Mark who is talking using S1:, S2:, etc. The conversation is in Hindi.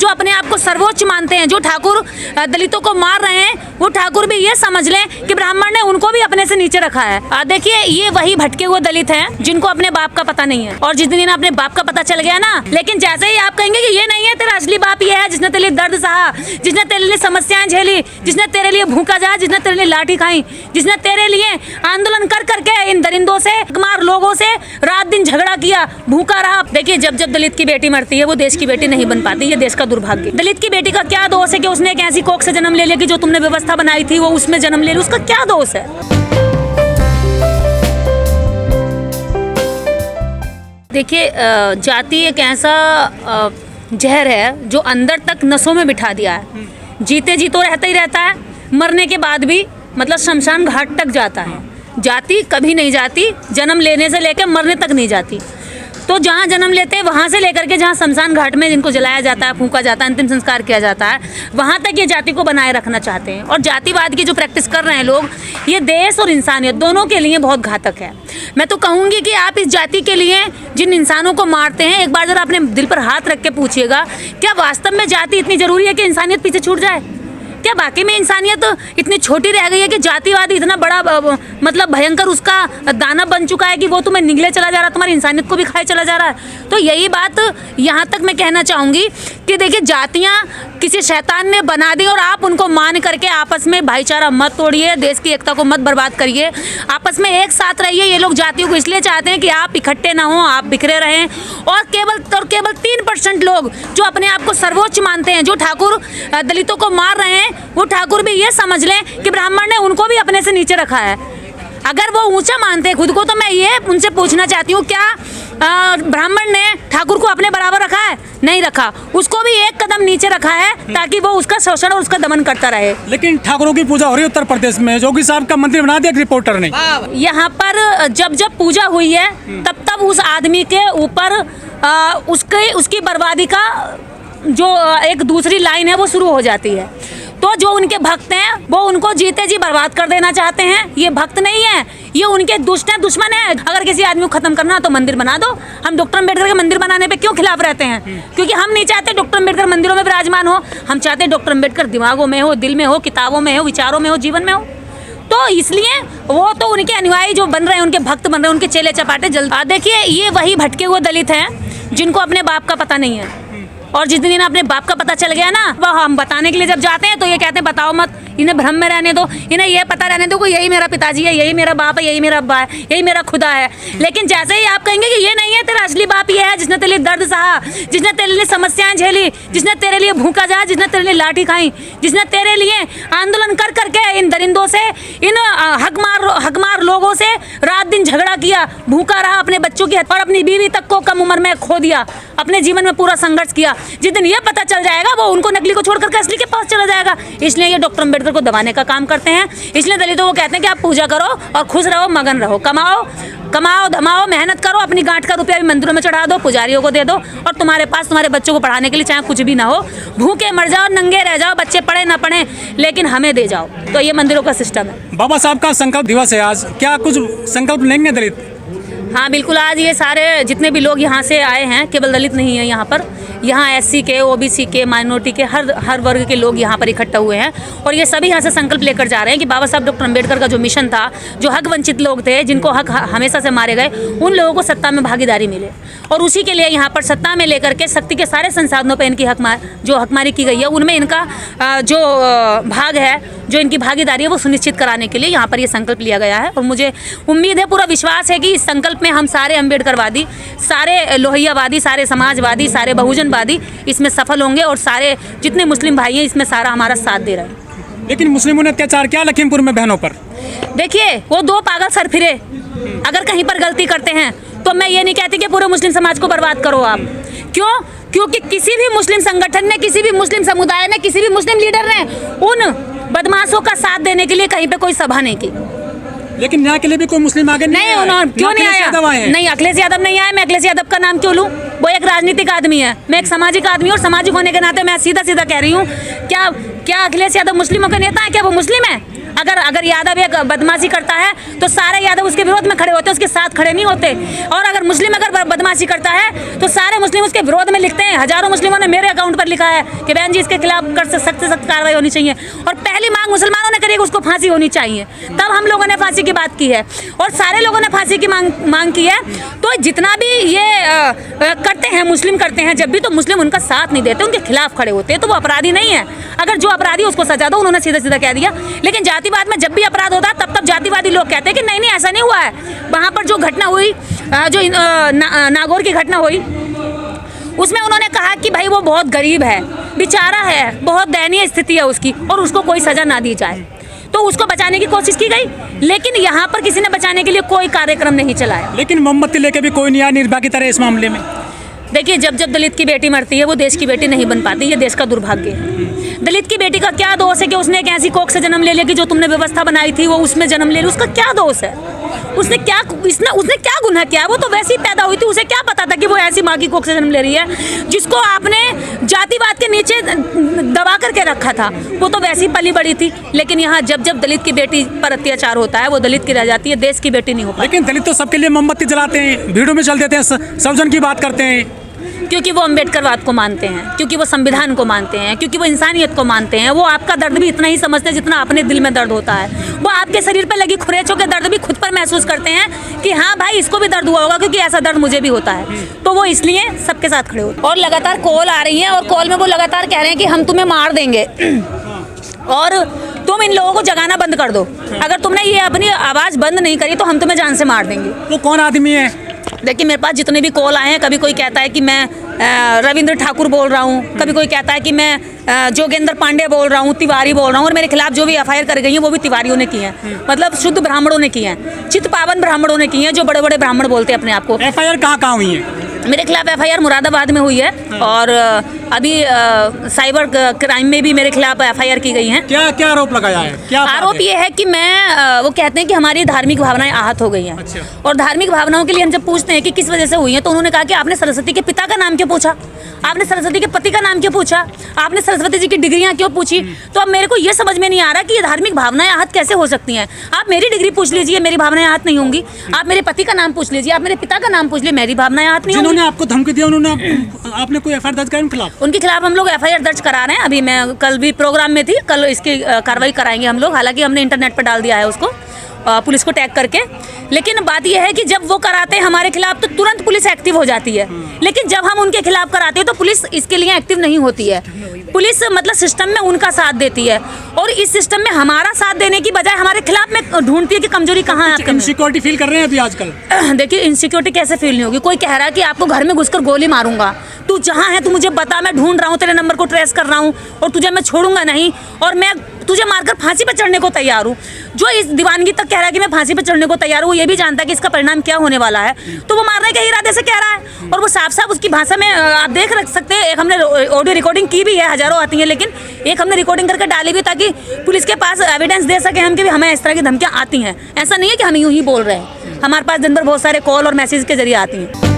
S1: जो अपने आप को सर्वोच्च मानते हैं, जो ठाकुर दलितों को मार रहे हैं, वो ठाकुर भी ये समझ लें कि ब्राह्मण ने उनको भी अपने से नीचे रखा है। देखिए, ये वही भटके हुए दलित हैं जिनको अपने बाप का पता नहीं है, और जिस दिन अपने बाप का पता चल गया ना, लेकिन जैसे ही आप कहेंगे कि ये नहीं है तेरा असली बाप, ये है जिसने तेरे लिए दर्द सहा, जिसने तेरे लिए समस्याएं झेली, जिसने तेरे लिए भूखा जा, जिसने तेरे लिए लाठी खाई, जिसने तेरे लिए आंदोलन कर करके इन दरिंदों से, कुमार लोगों से रात दिन झगड़ा किया, भूखा रहा। देखिए, जब जब दलित की बेटी मरती है वो देश की बेटी नहीं बन पाती, ये देश का दुर्भाग्य। दलित की बेटी का क्या दोष है कि उसने एक ऐसी कोख से जन्म ले लिया कि जो तुमने व्यवस्था बनाई थी वो उसमें जन्म ले ली, उसका क्या दोष है? देखिए, जाति एक ऐसा जहर है जो अंदर तक नसों में बिठा दिया है। जीते जी तो रहता ही रहता है, मरने के बाद भी मतलब शमशान घाट तक जाता है। जाति कभी नहीं जाती, जन्म लेने से लेकर मरने तक नहीं जाती। तो जहाँ जन्म लेते हैं वहाँ से लेकर के जहाँ शमशान घाट में जिनको जलाया जाता है, फूंका जाता है, अंतिम संस्कार किया जाता है, वहाँ तक ये जाति को बनाए रखना चाहते हैं। और जातिवाद की जो प्रैक्टिस कर रहे हैं लोग, ये देश और इंसानियत दोनों के लिए बहुत घातक है। मैं तो कहूँगी कि आप इस जाति के लिए जिन इंसानों को मारते हैं, एक बार जरा अपने दिल पर हाथ रख के पूछिएगा, क्या वास्तव में जाति इतनी ज़रूरी है कि इंसानियत पीछे छूट जाए? क्या बाकी में इंसानियत इतनी छोटी रह गई है कि जातिवाद इतना बड़ा मतलब भयंकर उसका दाना बन चुका है कि वो तुम्हें निगले चला जा रहा है, तुम्हारी इंसानियत को भी खाए चला जा रहा है? तो यही बात यहाँ तक मैं कहना चाहूँगी कि देखिए, जातियाँ किसी शैतान ने बना दी और आप उनको मान करके आपस में भाईचारा मत तोड़िए, देश की एकता को मत बर्बाद करिए, आपस में एक साथ रहिए। ये लोग जातियों को इसलिए चाहते हैं कि आप इकट्ठे ना हो, आप बिखरे रहें। और केवल 3% लोग जो अपने आप को सर्वोच्च मानते हैं, जो ठाकुर दलितों को मार रहे हैं, वो ठाकुर भी ये समझ लें कि ब्राह्मण ने उनको भी अपने से नीचे रखा है। अगर वो ऊंचा मानते हैं खुद को, तो मैं ये उनसे पूछना चाहती हूँ, क्या ब्राह्मण ने ठाकुर को अपने बराबर रखा है? नहीं रखा, उसको भी एक कदम नीचे रखा है ताकि वो उसका शोषण और उसका दमन करता रहे।
S2: लेकिन ठाकुरों की पूजा हो रही है उत्तर प्रदेश में, जोगी साहब का मंदिर बना दिया रिपोर्टर ने।
S1: यहाँ पर जब जब पूजा हुई है तब तब उस आदमी के ऊपर उसकी बर्बादी का जो एक दूसरी लाइन है वो शुरू हो जाती है। तो जो उनके भक्त हैं वो उनको जीते जी बर्बाद कर देना चाहते हैं। ये भक्त नहीं है, ये उनके दुश्मन है। अगर किसी आदमी को खत्म करना तो मंदिर बना दो। हम डॉक्टर अम्बेडकर के मंदिर बनाने पे क्यों खिलाफ रहते हैं? क्योंकि हम नहीं चाहते डॉक्टर अम्बेडकर मंदिरों में विराजमान हो, हम चाहते डॉक्टर अम्बेडकर दिमागों में हो, दिल में हो, किताबों में हो, विचारों में हो, जीवन में हो। तो इसलिए वो तो उनके अनुयायी जो बन रहे हैं, उनके भक्त बन रहे हैं, उनके चेले चपाटे जल्द। देखिए, ये वही भटके हुए दलित हैं जिनको अपने बाप का पता नहीं है, और जिस दिन इन्हें अपने बाप का पता चल गया ना, वह हम बताने के लिए जब जाते हैं तो ये कहते हैं बताओ मत, इन्हें भ्रम में रहने दो, इन्हें ये पता रहने दो कि यही मेरा पिताजी है, यही मेरा बाप है, यही मेरा अब्बा है, यही मेरा खुदा है। लेकिन जैसे ही आप कहेंगे कि ये नहीं है तेरा असली बाप, ये है जिसने तेरे लिए दर्द सहा, जिसने तेरे लिए समस्याएं झेली, जिसने तेरे लिए भूखा जा, जिसने तेरे लिए लाठी खाई, जिसने तेरे लिए आंदोलन कर करके इन दरिंदों से, इन हकमार लोगों से रात दिन झगड़ा किया, भूखा रहा, अपने बच्चों की और अपनी बीवी तक को कम उम्र में खो दिया, अपने जीवन में पूरा संघर्ष किया। जिस दिन ये पता चल जाएगा वो उनको नकली को छोड़ करके असली के पास चला जाएगा। इसलिए ये डॉक्टर अम्बेडकर को दबाने का काम करते हैं। इसलिए दलितों को कहते हैं कि आप पूजा करो और खुश रहो, मगन रहो, कमाओ धमाओ, मेहनत करो, अपनी गांठ का रुपया भी मंदिरों में चढ़ा दो, पुजारियों को दे दो, और तुम्हारे पास तुम्हारे बच्चों को पढ़ाने के लिए चाहे कुछ भी ना हो, भूखे मर जाओ, नंगे रह जाओ, बच्चे पढ़े ना पढ़े, लेकिन हमें दे जाओ। तो ये मंदिरों का सिस्टम है।
S2: बाबा साहब का संकल्प दिवस है आज, क्या कुछ संकल्प लेंगे दलित?
S1: हाँ बिल्कुल, आज ये सारे जितने भी लोग यहाँ से आए हैं, केवल दलित नहीं है यहाँ पर, यहाँ SC के, OBC के, माइनॉरिटी के, हर वर्ग के लोग यहाँ पर इकट्ठा हुए हैं। और ये सभी यहाँ से संकल्प लेकर जा रहे हैं कि बाबा साहब डॉक्टर अम्बेडकर का जो मिशन था, जो हक वंचित लोग थे, जिनको हक हमेशा से मारे गए, उन लोगों को सत्ता में भागीदारी मिले, और उसी के लिए यहाँ पर सत्ता में लेकर के शक्ति के सारे संसाधनों पर इनकी हकमारी की गई है, उनमें इनका जो भाग है, जो इनकी भागीदारी है, वो सुनिश्चित कराने के लिए यहाँ पर ये संकल्प लिया गया है। और मुझे उम्मीद है, पूरा विश्वास है कि इस संकल्प में हम सारे अम्बेडकरवादी, सारे लोहियावादी, सारे समाजवादी, सारे बहुजनवादी इसमें सफल होंगे, और सारे जितने मुस्लिम भाई हैं इसमें सारा हमारा साथ दे रहे हैं।
S2: लेकिन मुस्लिमों ने अत्याचार किया लखीमपुर में बहनों पर।
S1: देखिए, वो 2 पागल सरफिरे अगर कहीं पर गलती करते हैं तो मैं ये नहीं कहती कि पूरे मुस्लिम समाज को बर्बाद करो आप। क्यों? क्योंकि किसी भी मुस्लिम संगठन ने, किसी भी मुस्लिम समुदाय ने, किसी भी मुस्लिम लीडर ने उन बदमाशों का साथ देने के लिए कहीं पे कोई सभा नहीं की।
S2: लेकिन यहाँ के लिए भी कोई मुस्लिम आगे नहीं
S1: उन्होंने क्यों नहीं आया? नहीं, अखिलेश यादव नहीं आया। मैं अखिलेश यादव का नाम क्यों लूं? वो एक राजनीतिक आदमी है, मैं एक सामाजिक आदमी, और सामाजिक होने के नाते मैं सीधा कह रही हूँ, क्या क्या अखिलेश यादव मुस्लिमों के नेता है? क्या वो मुस्लिम है? अगर यादव एक बदमाशी करता है तो सारे यादव उसके विरोध में खड़े होते हैं, उसके साथ खड़े नहीं होते। और अगर मुस्लिम अगर बदमाशी करता है तो सारे मुस्लिम उसके विरोध में लिखते हैं। हजारों मुस्लिमों ने मेरे अकाउंट पर लिखा है कि बहन जी इसके खिलाफ सख्त सख्त कार्रवाई होनी चाहिए। और पहली मांग मुसलमानों ने करी, उसको फांसी होनी चाहिए। तब हम लोगों ने फांसी की बात की है और सारे लोगों ने फांसी की मांग की है। तो जितना भी ये करते हैं, मुस्लिम करते हैं जब भी, तो मुस्लिम उनका साथ नहीं देते, उनके खिलाफ खड़े होते हैं। तो वो अपराधी नहीं है। अगर जो अपराधी उसको सजा दो, उन्होंने सीधा सीधा कह दिया। लेकिन जातिवाद में जब भी अपराध होता है तब जातिवादी लोग कहते हैं कि नहीं नहीं ऐसा नहीं हुआ है। वहाँ पर जो घटना हुई, जो नागौर की घटना हुई, उसमें उन्होंने कहा कि भाई वो बहुत गरीब है, बेचारा है, बहुत दयनीय स्थिति है उसकी, और उसको कोई सजा ना दी जाए। तो उसको बचाने की कोशिश की गई, लेकिन यहाँ पर किसी ने बचाने के लिए कोई कार्यक्रम नहीं चलाया।
S2: लेकिन मोमबत्ती लेके भी कोई न्याय निर्भया की तरह इस मामले में।
S1: देखिए, जब जब दलित की बेटी मरती है वो देश की बेटी नहीं बन पाती, ये देश का दुर्भाग्य है। दलित की बेटी का क्या दोष है कि उसने एक ऐसी कोख से जन्म ले लिया कि जो तुमने व्यवस्था बनाई थी वो उसमें जन्म ले ली? उसका क्या दोष है? उसने क्या गुनाह किया? वो तो वैसे ही पैदा हुई थी, उसे क्या पता था कि वो ऐसी माँ की कोख से जन्म ले रही है जिसको आपने जातिवाद के नीचे दबा करके रखा था? वो तो वैसी पली बड़ी थी। लेकिन यहाँ जब जब दलित की बेटी पर अत्याचार होता है वो दलित की रह जाती है, देश की बेटी नहीं हो पाती।
S2: लेकिन दलित तो सबके लिए मोमबत्ती जलाते हैं, भीड़ों में चल देते हैं, सर्वजन की बात करते हैं,
S1: क्योंकि वो अम्बेडकरवाद को मानते हैं, क्योंकि वो संविधान को मानते हैं, क्योंकि वो इंसानियत को मानते हैं। वो आपका दर्द भी इतना ही समझते हैं जितना अपने दिल में दर्द होता है। वो आपके शरीर पर लगी खुरेचों के दर्द भी खुद पर महसूस करते हैं कि हाँ भाई इसको भी दर्द हुआ होगा, क्योंकि ऐसा दर्द मुझे भी होता है। तो वो इसलिए सबके साथ खड़े होते हैं। और लगातार कॉल आ रही हैं और कॉल में वो लगातार कह रहे हैं कि हम तुम्हें मार देंगे और तुम इन लोगों को जगाना बंद कर दो। अगर तुमने ये अपनी आवाज़ बंद नहीं करी तो हम तुम्हें जान से मार देंगे।
S2: वो कौन आदमी है?
S1: देखिए, मेरे पास जितने भी कॉल आए हैं, कभी कोई कहता है कि मैं रविंद्र ठाकुर बोल रहा हूँ, कभी कोई कहता है कि मैं जोगेंद्र पांडे बोल रहा हूँ, तिवारी बोल रहा हूँ। और मेरे खिलाफ जो भी एफआईआर कर गई हैं वो भी तिवारियों ने की हैं, मतलब शुद्ध ब्राह्मणों ने की हैं, चित्त पावन ब्राह्मणों ने की हैं, जो बड़े बड़े ब्राह्मण बोलते हैं अपने आप को।
S2: एफआईआर कहाँ हुई है?
S1: मेरे खिलाफ एफआईआर मुरादाबाद में हुई है और अभी साइबर क्राइम में भी मेरे खिलाफ एफआईआर की गई है।
S2: क्या क्या आरोप लगाया है? क्या
S1: आरोप ये है कि मैं वो कहते हैं कि हमारी धार्मिक भावनाएं आहत हो गई हैं।
S2: अच्छा।
S1: और धार्मिक भावनाओं के लिए हम जब पूछते हैं कि किस वजह से हुई है, तो उन्होंने कहा कि आपने सरस्वती के पिता का नाम क्यों पूछा, आपने सरस्वती के पति का नाम क्यों पूछा, आपने सरस्वती जी की डिग्रियां क्यों पूछी? तो अब मेरे को ये समझ में नहीं आ रहा कि ये धार्मिक भावनाएं आहत कैसे हो सकती हैं। आप मेरी डिग्री पूछ लीजिए, मेरी भावनाएं आहत नहीं होंगी। आप मेरे पति का नाम पूछ लीजिए, आप मेरे पिता का नाम पूछ लीजिए, मेरी भावनाएं आहत नहीं होंगी।
S2: जिन्होंने आपको धमकी दिया उन्होंने आपने कोई एफआईआर दर्ज कराई उनके खिलाफ?
S1: उनके खिलाफ हम लोग एफआईआर दर्ज करा रहे हैं। अभी मैं कल भी प्रोग्राम में थी, कल इसकी कार्रवाई कराएंगे हम लोग। हालांकि हमने इंटरनेट पर डाल दिया है उसको, पुलिस को टैग करके। लेकिन बात यह है कि जब वो कराते हैं हमारे खिलाफ तो तुरंत पुलिस एक्टिव हो जाती है, लेकिन जब हम उनके खिलाफ कराते हैं तो पुलिस इसके लिए एक्टिव नहीं होती है। पुलिस मतलब सिस्टम में उनका साथ देती है और इस सिस्टम में हमारा साथ देने की बजाय हमारे खिलाफ में ढूंढती है कि कमजोरी कहाँ है।
S2: इनसिक्योरिटी फील कर रहे हैं अभी आजकल?
S1: देखिए, इनसिक्योरिटी कैसे फील नहीं होगी? कोई कह रहा है कि आपको घर में घुसकर गोली मारूंगा, तू जहाँ है तू मुझे बता, मैं ढूंढ रहा हूँ, तेरे नंबर को ट्रेस कर रहा हूँ और तुझे मैं छोड़ूंगा नहीं, और मैं तुझे मारकर फांसी पर चढ़ने को तैयार हूँ। जो इस दीवानगी तक कह रहा है कि मैं फांसी पर चढ़ने को तैयार हूँ, ये भी जानता है कि इसका परिणाम क्या होने वाला है, तो वो मारने के इरादे से कह रहा है। और वो साफ साफ उसकी भाषा में आप देख रख सकते हैं। एक हमने ऑडियो रिकॉर्डिंग की भी है, हजारों आती हैं, लेकिन एक हमने रिकॉर्डिंग करके डाली भी ताकि पुलिस के पास एविडेंस दे सके हम कि हमें इस तरह की धमकियाँ आती हैं। ऐसा नहीं है कि हम यूँ ही बोल रहे हैं, हमारे पास दिन भर बहुत सारे कॉल और मैसेज के जरिए आती हैं।